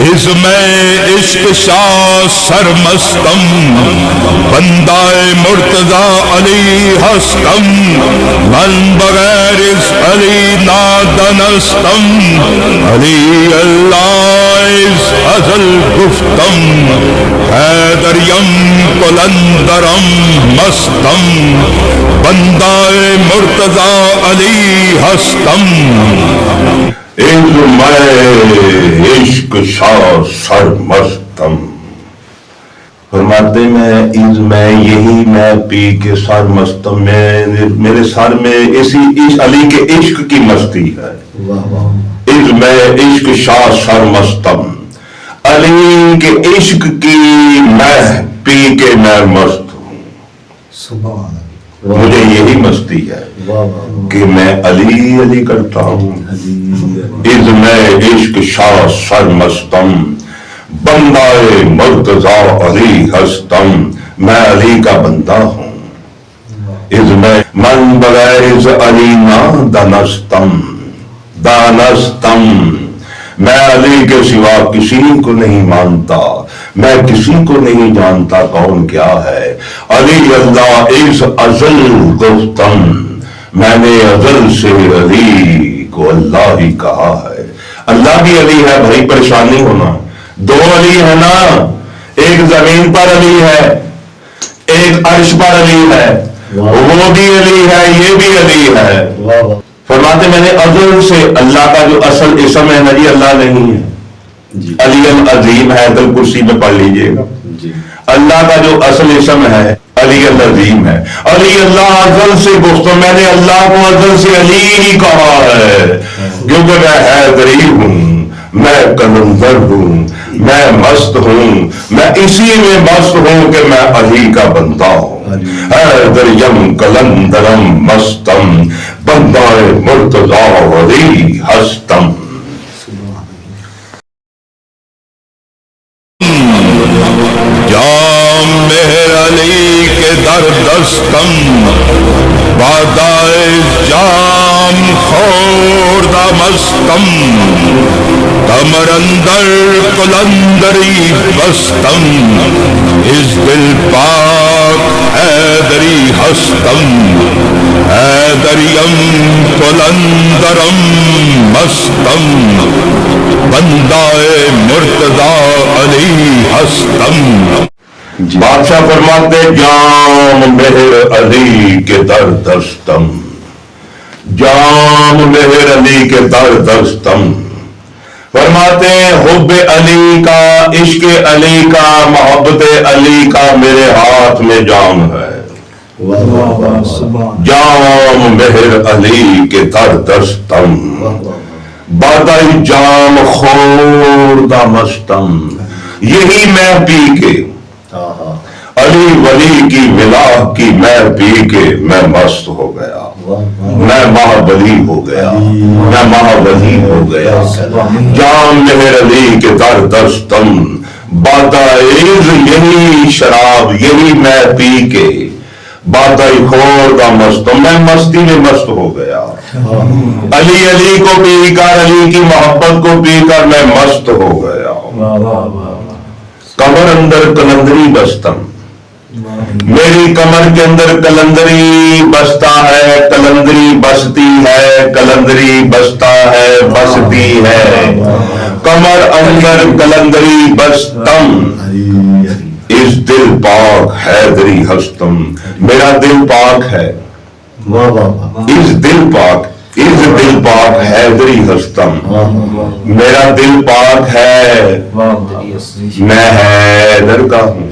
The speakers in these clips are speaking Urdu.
از میں عشق شاہ سرمستم، بندہ مرتضی علی ہستم، من بغیر اس علی نادنستم، علی اللہ از ازل گفتم، حیدریم قلندرم مستم، بندہ مرتضی علی ہستم، از میں عشق شاہ سرمستم۔ فرماتے میں از میں یہی میں پی کے سرمستم، میرے سر میں اسی علی کے عشق کی مستی ہے۔ از میں عشق شاہ سرمستم، علی کے عشق کی میں پی کے میں مست ہوں۔ مجھے یہی مستی ہے کہ میں علی علی کرتا ہوں۔ از میں عشق شاہ سرمستم، بندہ مرتضی علی ہستم، میں علی کا بندہ ہوں۔ از میں من بغیر از علی نا دانستم، دانستم، میں علی کے سوا کسی کو نہیں مانتا، میں کسی کو نہیں جانتا کون کیا ہے۔ علی اللہ از ازل گفتم، میں نے ازل سے علی کو اللہ ہی کہا ہے۔ اللہ بھی علی ہے بھائی، پریشان نہیں ہونا۔ دو علی ہے نا، ایک زمین پر علی ہے، ایک عرش پر علی ہے، وہ بھی علی ہے، یہ بھی علی ہے۔ فرماتے میں نے ازل سے، اللہ کا جو اصل اسم ہے نا جی اللہ نہیں ہے، علی العظیم ہے، تو کرسی میں پڑھ لیجئے گا۔ اللہ کا جو اصل اسم ہے علی العظیم ہے۔ علی اللہ ازل سے گفتم، میں نے اللہ کو ازل سے علی ہی کہا ہے، کیونکہ میں حیدری ہوں، میں کلندر ہوں، میں مست ہوں، میں اسی میں مست ہوں کہ میں علی کا بندہ ہوں۔ حیدریم کلندرم مستم، بندہ مرتضی علی ہستم۔ جام مہر علی کے در دستم، بادائے جام خوردہ مستم، کمر اندر قلندری بستم، اس دل پاک حیدری ہستم، حیدریم قلندرم مستم، بندہ مرتضی علی ہستم۔ بادشاہ فرماتے جام مہر علی کے در دستم، جام مہر علی کے در دستم۔ فرماتے حب علی کا، عشق علی کا، محبت علی کا میرے ہاتھ میں جام ہے۔ جام مہر علی کے در دستم، بادائی جام خوردہ مستم، یہی میں پی کے علی ولی کی ملاح کی میں پی کے میں مست ہو گیا، میں مہابلی ہو گیا، میں مہابلی ہو گیا۔ جام مہر علی کے در دستم، بادائز یہی شراب یہی میں پی کے، بادائی خوردہ مستم، میں مستی میں مست ہو گیا۔ علی علی کو پی کر، علی کی محبت کو پی کر میں مست ہو گیا۔ کمر اندر کلندری بستم، میری کمر کے اندر کلندری بستا ہے، کلندری بستی ہے، کلندری بستا ہے، بستی ہے۔ کمر اندر کلندری بستم، اس دل پاک حیدری ہستم، میرا دل پاک ہے، اس دل پاک، اس دل پاک حیدری ہستم، میرا دل پاک ہے، میں حیدر کا ہوں۔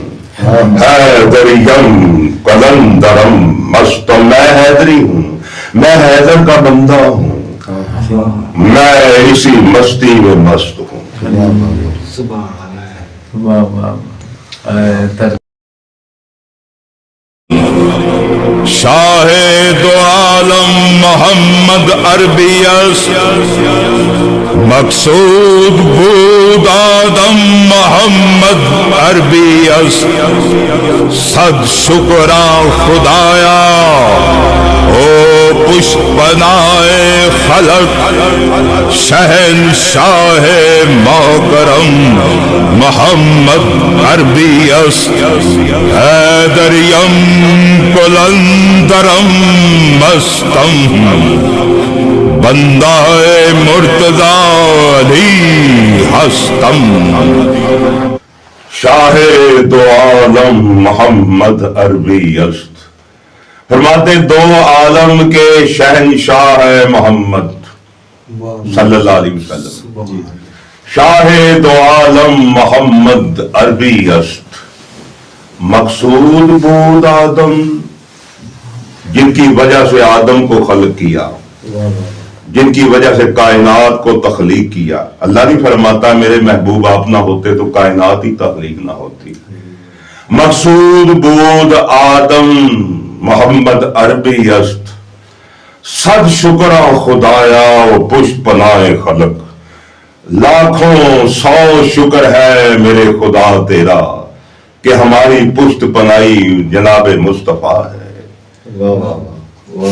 حیدریم قلندرم مستم، میں حیدری ہوں، میں حیدر کا بندہ ہوں، میں اسی مستی میں مست ہوں۔ شاہ دو عالم محمد عربی است، مقصود بود آدم محمد عربی است، صد شکرا خدایا او پشت بنائے خلق شہنشاہ موکرم محمد عربی است حیدریم کلندرم مستم بندہ مرتضی علی ہستم شاہ دو عالم محمد عربی است، فرماتے دو عالم کے شہنشاہ ہے محمد صلی اللہ علیہ وسلم. شاہ دو عالم محمد عربی است، مقصود بود آدم، جن کی وجہ سے آدم کو خلق کیا، جن کی وجہ سے کائنات کو تخلیق کیا. اللہ نہیں فرماتا میرے محبوب آپ نہ ہوتے تو کائنات ہی تخلیق نہ ہوتی. مقصود بود آدم محمد عربی است، صد شکر خدایا و پشت پناہ خلق. لاکھوں سو شکر ہے میرے خدا تیرا کہ ہماری پشت پناہی جناب مصطفیٰ ہے.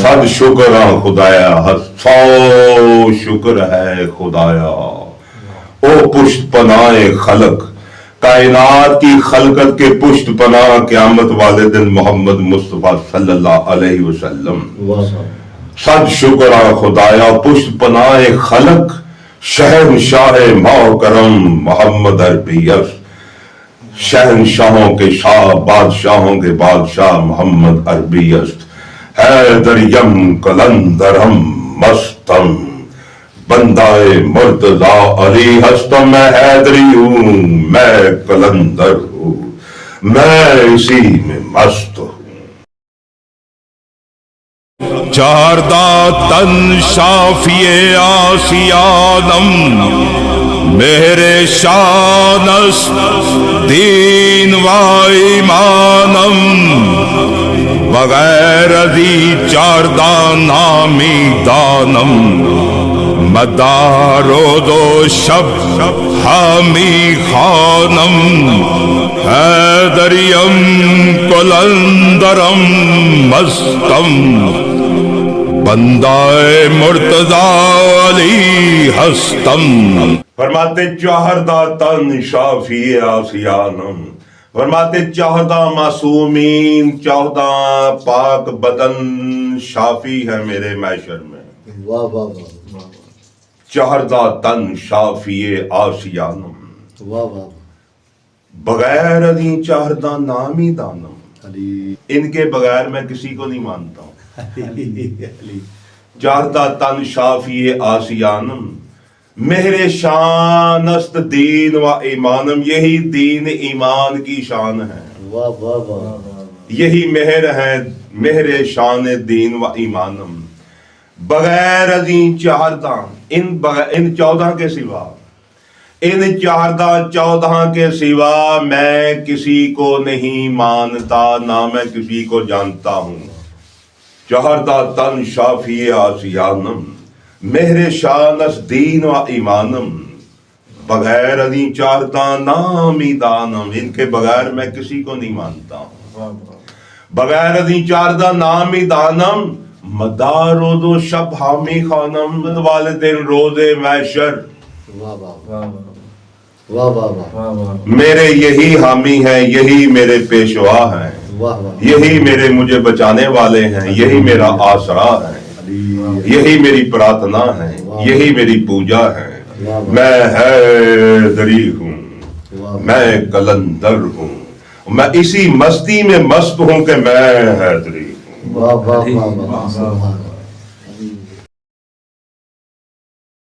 صد شکر خدایا، سو شکر ہے خدایا او پشت پناہ خلق. کائنات کی خلقت کے پشت پناہ قیامت والے دن محمد مصطفیٰ صلی اللہ علیہ وسلم. صد شکر خدایا پشت پناہ خلق شہنشاہ موکرم محمد عربی است، شہنشاہوں کے شاہ بادشاہوں کے بادشاہ محمد عربی است. حیدریم کلندرم مستم بندہ مرتضی علی ہستم. میں حیدری ہوں، میں کلندر ہوں، میں اسی میں مست ہوں. چاردہ تن شافی آسیانم میرے شانس دین و ایمانم بغیر ازی چاردہ نامی دانم مدارود و شب حامی خانم حیدریم کلندرم مستم بندہ مرتضی علی ہستم. فرماتے چاہردہ تن شافی آسیانم، فرماتے چاہدہ معصومین، چاہدہ پاک بدن شافی ہے میرے محشر میں. چاہردہ تن شافی آسیانم بغیر ادیں چاہردہ نامی دانم. ان کے بغیر میں کسی کو نہیں مانتا ہوں. چاہردہ تن شافی آسیانم مہر شان است دین و ایمانم. یہی دین ایمان کی شان ہے، یہی مہر ہے، مہر شان دین و ایمانم. بغیر ازیں چاہردہ ان 14 کے سوا، ان چودہ کے سوا میں کسی کو نہیں مانتا، نہ میں کسی کو جانتا ہوں. چاہردہ تن شافی آسیانم مہر شانس دین و ایمانم بغیر ازیں چاہردہ نامی دانم. ان کے بغیر میں کسی کو نہیں مانتا ہوں. بغیر ازیں چاہردہ نامی دانم مدارود و شب حامی خانم. والدین روز محشر میرے یہی حامی ہیں، یہی میرے پیشوا ہیں، یہی میرے مجھے بچانے والے ہیں، یہی میرا آسرا ہے، یہی میری پرارتھنا ہے، یہی میری پوجا ہے. میں حیدری ہوں، میں کلندر ہوں، میں اسی مستی میں مست ہوں کہ میں حیدری ہوں.